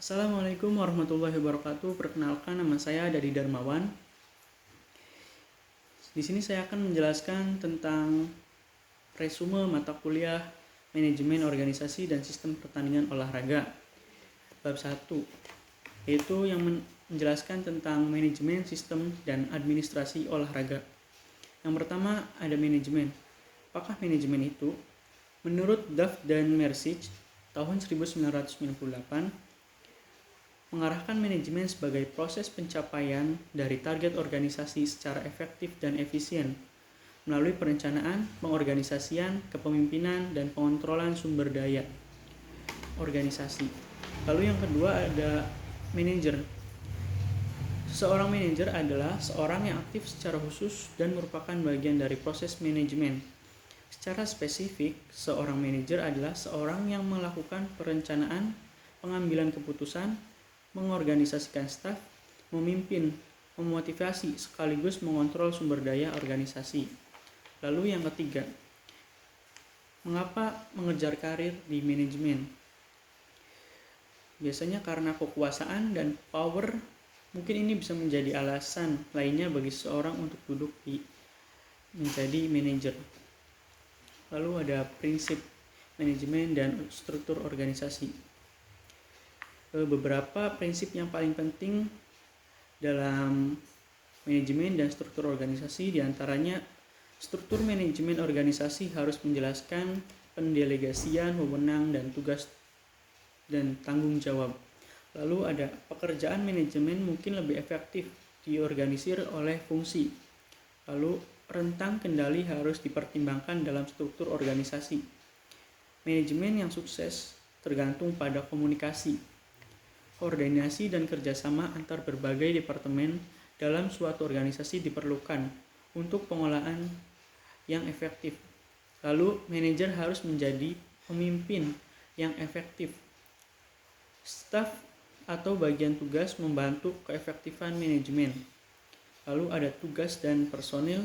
Assalamualaikum warahmatullahi wabarakatuh. Perkenalkan, nama saya Dadi Darmawan. Di sini saya akan menjelaskan tentang resume mata kuliah Manajemen Organisasi dan Sistem Pertandingan Olahraga. Bab 1, yaitu yang menjelaskan tentang manajemen, sistem, dan administrasi olahraga. Yang pertama ada manajemen. Apakah manajemen itu? Menurut Duff dan Mercic tahun 1998, mengarahkan manajemen sebagai proses pencapaian dari target organisasi secara efektif dan efisien melalui perencanaan, pengorganisasian, kepemimpinan, dan pengontrolan sumber daya organisasi. Lalu yang kedua ada manajer. Seorang manajer adalah seorang yang aktif secara khusus dan merupakan bagian dari proses manajemen. Secara spesifik, seorang manajer adalah seorang yang melakukan perencanaan, pengambilan keputusan, mengorganisasikan staf, memimpin, memotivasi, sekaligus mengontrol sumber daya organisasi. Lalu yang ketiga, mengapa mengejar karir di manajemen? Biasanya karena kekuasaan dan power, mungkin ini bisa menjadi alasan lainnya bagi seseorang untuk duduk menjadi manajer. Lalu ada prinsip manajemen dan struktur organisasi. Beberapa prinsip yang paling penting dalam manajemen dan struktur organisasi, diantaranya struktur manajemen organisasi harus menjelaskan pendelegasian wewenang dan tugas dan tanggung jawab. Lalu ada pekerjaan manajemen mungkin lebih efektif diorganisir oleh fungsi. Lalu rentang kendali harus dipertimbangkan dalam struktur organisasi. Manajemen yang sukses tergantung pada komunikasi. Koordinasi dan kerjasama antar berbagai departemen dalam suatu organisasi diperlukan untuk pengolahan yang efektif. Lalu, manajer harus menjadi pemimpin yang efektif. Staf atau bagian tugas membantu keefektifan manajemen. Lalu ada tugas dan personil,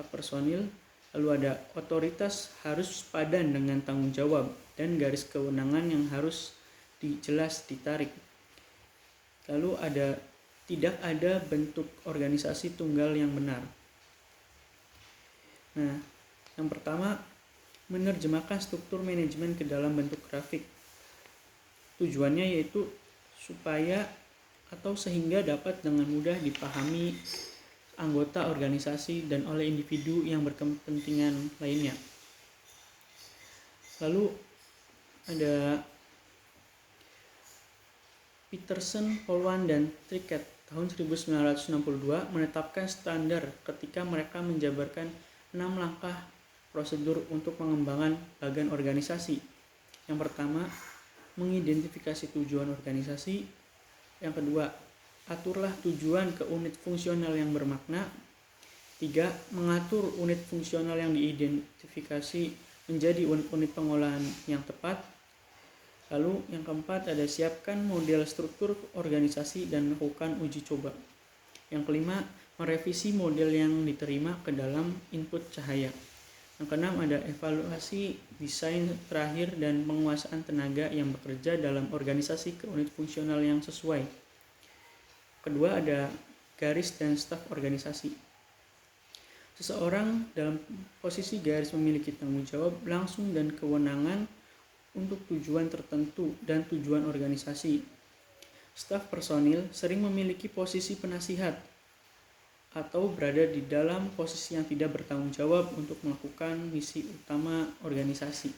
hak personil. Lalu ada otoritas harus padan dengan tanggung jawab dan garis kewenangan yang harus jelas ditarik. Lalu tidak ada bentuk organisasi tunggal yang benar. Nah, yang pertama, menerjemahkan struktur manajemen ke dalam bentuk grafik. Tujuannya yaitu supaya atau sehingga dapat dengan mudah dipahami anggota organisasi dan oleh individu yang berkepentingan lainnya. Lalu ada Peterson, Polwan, dan Trickett tahun 1962 menetapkan standar ketika mereka menjabarkan 6 langkah prosedur untuk pengembangan bagan organisasi. Yang pertama, mengidentifikasi tujuan organisasi. Yang kedua, aturlah tujuan ke unit fungsional yang bermakna. 3. Mengatur unit fungsional yang diidentifikasi menjadi unit-unit pengolahan yang tepat. Lalu yang keempat ada siapkan model struktur organisasi dan lakukan uji coba. Yang kelima, merevisi model yang diterima ke dalam input cahaya. Yang keenam ada evaluasi desain terakhir dan penguasaan tenaga yang bekerja dalam organisasi ke unit fungsional yang sesuai. Kedua ada garis dan staf organisasi. Seseorang dalam posisi garis memiliki tanggung jawab langsung dan kewenangan untuk tujuan tertentu dan tujuan organisasi. Staf personil sering memiliki posisi penasihat atau berada di dalam posisi yang tidak bertanggung jawab untuk melakukan misi utama organisasi.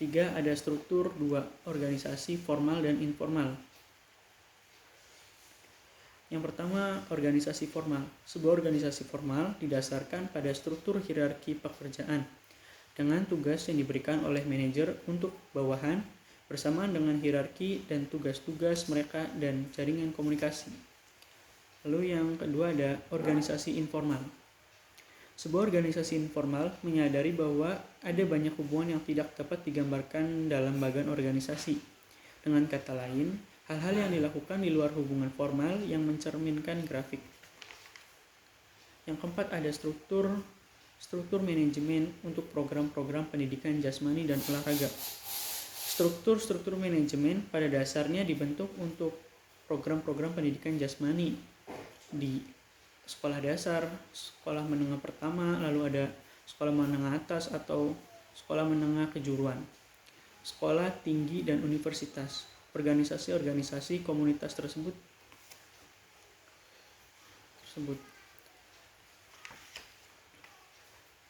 3. Ada struktur 2, organisasi formal dan informal. Yang pertama, organisasi formal. Sebuah organisasi formal didasarkan pada struktur hierarki pekerjaan dengan tugas yang diberikan oleh manajer untuk bawahan bersamaan dengan hierarki dan tugas-tugas mereka dan jaringan komunikasi. Lalu yang kedua ada organisasi informal. Sebuah organisasi informal menyadari bahwa ada banyak hubungan yang tidak dapat digambarkan dalam bagan organisasi. Dengan kata lain, hal-hal yang dilakukan di luar hubungan formal yang mencerminkan grafik. Yang keempat ada struktur manajemen untuk program-program pendidikan jasmani dan olahraga. Struktur manajemen pada dasarnya dibentuk untuk program-program pendidikan jasmani di sekolah dasar, sekolah menengah pertama, lalu ada sekolah menengah atas atau sekolah menengah kejuruan, sekolah tinggi dan universitas. Organisasi-organisasi komunitas tersebut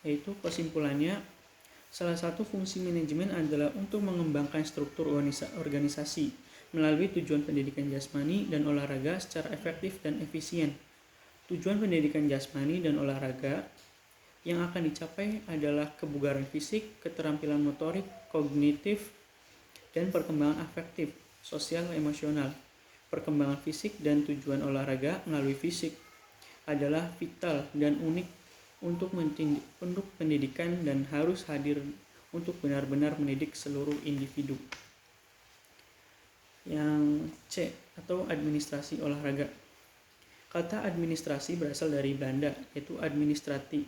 yaitu kesimpulannya, salah satu fungsi manajemen adalah untuk mengembangkan struktur organisasi melalui tujuan pendidikan jasmani dan olahraga secara efektif dan efisien. Tujuan pendidikan jasmani dan olahraga yang akan dicapai adalah kebugaran fisik, keterampilan motorik, kognitif, dan perkembangan afektif, sosial, emosional. Perkembangan fisik dan tujuan olahraga melalui fisik adalah vital dan unik untuk pendidikan dan harus hadir untuk benar-benar mendidik seluruh individu. Yang C atau administrasi olahraga. Kata administrasi berasal dari Belanda, yaitu administrati,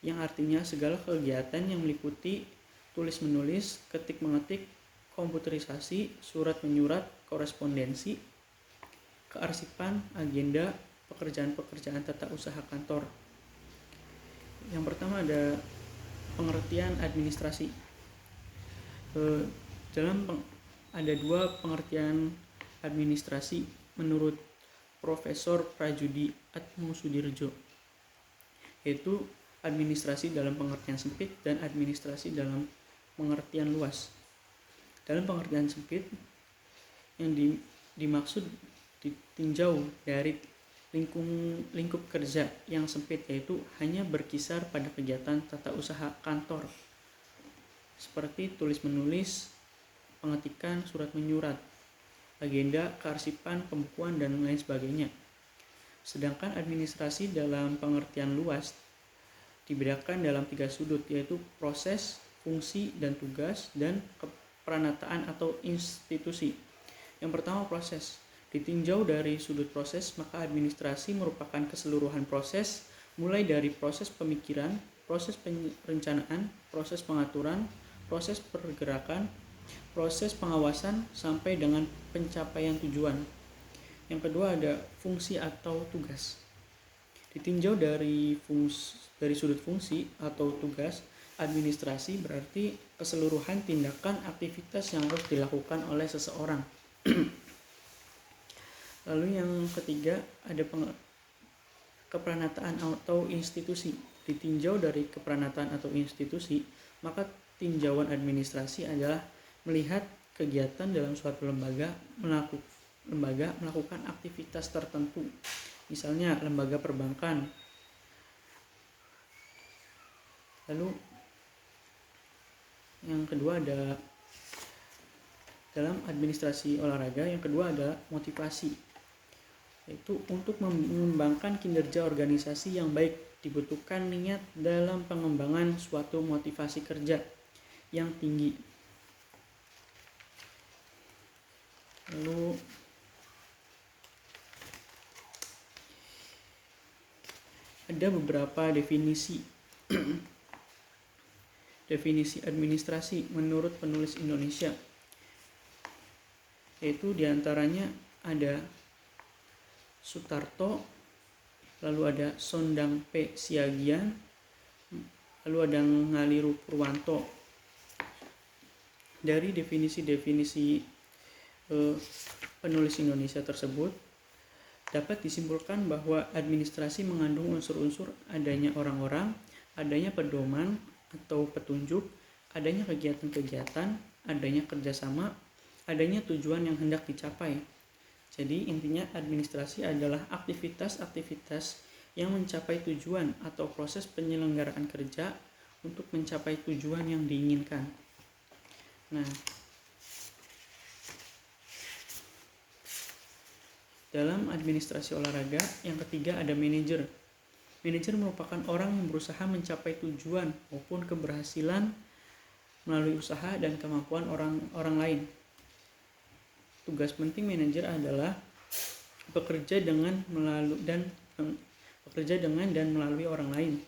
yang artinya segala kegiatan yang meliputi tulis-menulis, ketik-mengetik, komputerisasi, surat-menyurat, korespondensi, kearsipan, agenda, pekerjaan-pekerjaan tata usaha kantor. Yang pertama ada pengertian administrasi. Ada dua pengertian administrasi menurut Profesor Prajudi Atmosudirjo, yaitu administrasi dalam pengertian sempit dan administrasi dalam pengertian luas. Dalam pengertian sempit, yang dimaksud ditinjau dari lingkup kerja yang sempit, yaitu hanya berkisar pada kegiatan tata usaha kantor seperti tulis-menulis, pengetikan, surat menyurat, agenda, kearsipan, pembukuan, dan lain sebagainya. Sedangkan administrasi dalam pengertian luas dibedakan dalam 3 sudut, yaitu proses, fungsi, dan tugas, dan keperanatan atau institusi. Yang pertama, proses. Ditinjau dari sudut proses, maka administrasi merupakan keseluruhan proses, mulai dari proses pemikiran, proses perencanaan, proses pengaturan, proses pergerakan, proses pengawasan, sampai dengan pencapaian tujuan. Yang kedua ada fungsi atau tugas. Ditinjau dari sudut fungsi atau tugas, administrasi berarti keseluruhan tindakan aktivitas yang harus dilakukan oleh seseorang. Lalu yang ketiga ada keperanatan atau institusi. Ditinjau dari keperanatan atau institusi, maka tinjauan administrasi adalah melihat kegiatan dalam suatu lembaga melakukan aktivitas tertentu. Misalnya lembaga perbankan. Lalu yang kedua ada dalam administrasi olahraga, yang kedua adalah motivasi, yaitu untuk mengembangkan kinerja organisasi yang baik dibutuhkan niat dalam pengembangan suatu motivasi kerja yang tinggi. Lalu ada beberapa definisi definisi administrasi menurut penulis Indonesia, yaitu diantaranya ada Sutarto, lalu ada Sondang P. Siagian, lalu ada Ngaliru Purwanto. Dari definisi-definisi penulis Indonesia tersebut dapat disimpulkan bahwa administrasi mengandung unsur-unsur adanya orang-orang, adanya pedoman atau petunjuk, adanya kegiatan-kegiatan, adanya kerjasama, adanya tujuan yang hendak dicapai. Jadi intinya administrasi adalah aktivitas-aktivitas yang mencapai tujuan atau proses penyelenggaraan kerja untuk mencapai tujuan yang diinginkan. Nah, dalam administrasi olahraga, yang ketiga ada manajer. Manajer merupakan orang yang berusaha mencapai tujuan maupun keberhasilan melalui usaha dan kemampuan orang lain. Tugas penting manajer adalah bekerja dengan dan melalui orang lain,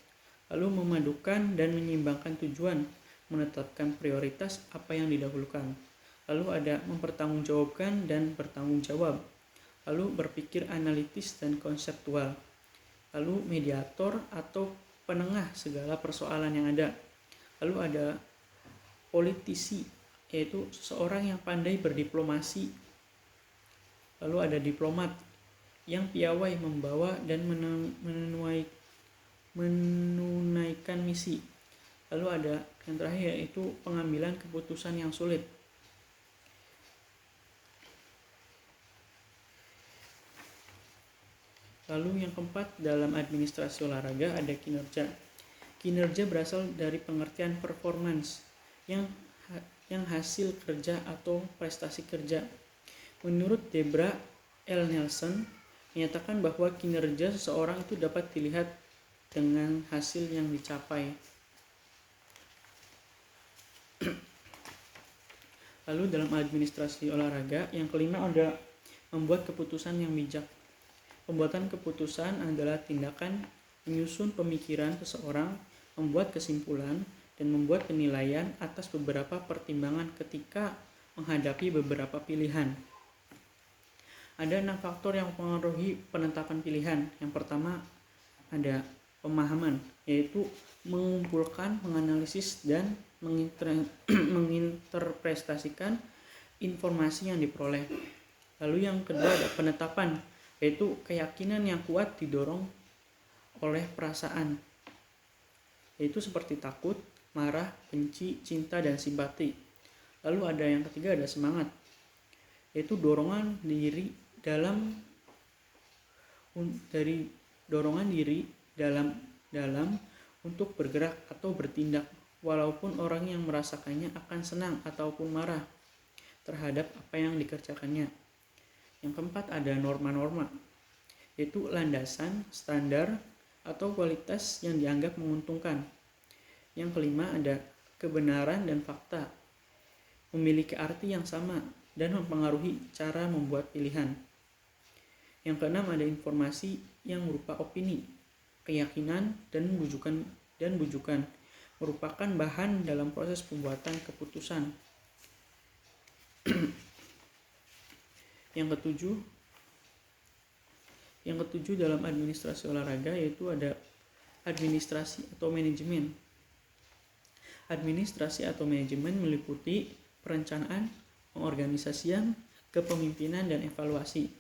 lalu memadukan dan menyeimbangkan tujuan, menetapkan prioritas apa yang didahulukan. Lalu ada mempertanggungjawabkan dan bertanggung jawab. Lalu berpikir analitis dan konseptual. Lalu mediator atau penengah segala persoalan yang ada. Lalu ada politisi, yaitu seseorang yang pandai berdiplomasi. Lalu ada diplomat yang piawai membawa dan menunaikan misi. Lalu ada yang terakhir, yaitu pengambilan keputusan yang sulit. Lalu yang keempat, dalam administrasi olahraga ada kinerja. Kinerja berasal dari pengertian performance yang hasil kerja atau prestasi kerja. Menurut Debra L. Nelson menyatakan bahwa kinerja seseorang itu dapat dilihat dengan hasil yang dicapai. Lalu dalam administrasi olahraga yang kelima ada membuat keputusan yang bijak. Pembuatan keputusan adalah tindakan menyusun pemikiran seseorang, membuat kesimpulan, dan membuat penilaian atas beberapa pertimbangan ketika menghadapi beberapa pilihan. Ada 6 faktor yang mempengaruhi penetapan pilihan. Yang pertama ada pemahaman, yaitu mengumpulkan, menganalisis, dan menginterpretasikan informasi yang diperoleh. Lalu yang kedua ada penetapan, yaitu keyakinan yang kuat didorong oleh perasaan, yaitu seperti takut, marah, benci, cinta, dan simpati. Lalu ada yang ketiga ada semangat, yaitu dorongan diri dalam untuk bergerak atau bertindak, walaupun orang yang merasakannya akan senang ataupun marah terhadap apa yang dikerjakannya. Yang keempat ada norma-norma, yaitu landasan, standar, atau kualitas yang dianggap menguntungkan. Yang kelima ada kebenaran dan fakta, memiliki arti yang sama dan mempengaruhi cara membuat pilihan. Yang keenam ada informasi yang berupa opini, keyakinan, dan bujukan merupakan bahan dalam proses pembuatan keputusan. Yang ketujuh dalam administrasi olahraga yaitu ada administrasi atau manajemen. Administrasi atau manajemen meliputi perencanaan, pengorganisasian, kepemimpinan, dan evaluasi.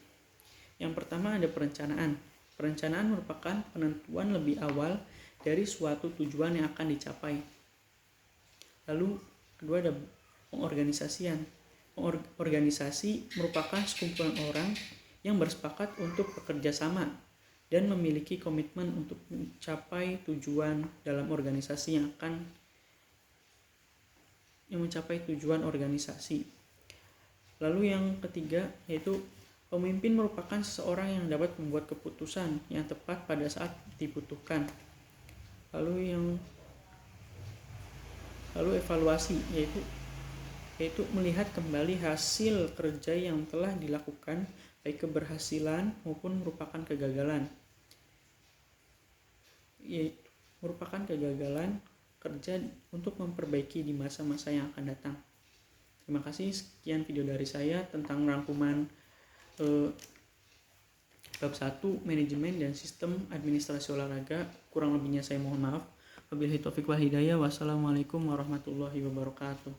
Yang pertama ada perencanaan. Perencanaan merupakan penentuan lebih awal dari suatu tujuan yang akan dicapai. Lalu kedua ada pengorganisasian. Organisasi merupakan sekumpulan orang yang bersepakat untuk bekerja sama dan memiliki komitmen untuk mencapai tujuan dalam organisasi yang mencapai tujuan organisasi. Lalu yang ketiga yaitu pemimpin merupakan seseorang yang dapat membuat keputusan yang tepat pada saat dibutuhkan. Lalu evaluasi yaitu melihat kembali hasil kerja yang telah dilakukan, baik keberhasilan maupun merupakan kegagalan. Yaitu merupakan kegagalan kerja untuk memperbaiki di masa-masa yang akan datang. Terima kasih, sekian video dari saya tentang rangkuman bab 1 manajemen dan sistem administrasi olahraga. Kurang lebihnya saya mohon maaf. Wabillahi taufiq wal hidayah. Wassalamualaikum warahmatullahi wabarakatuh.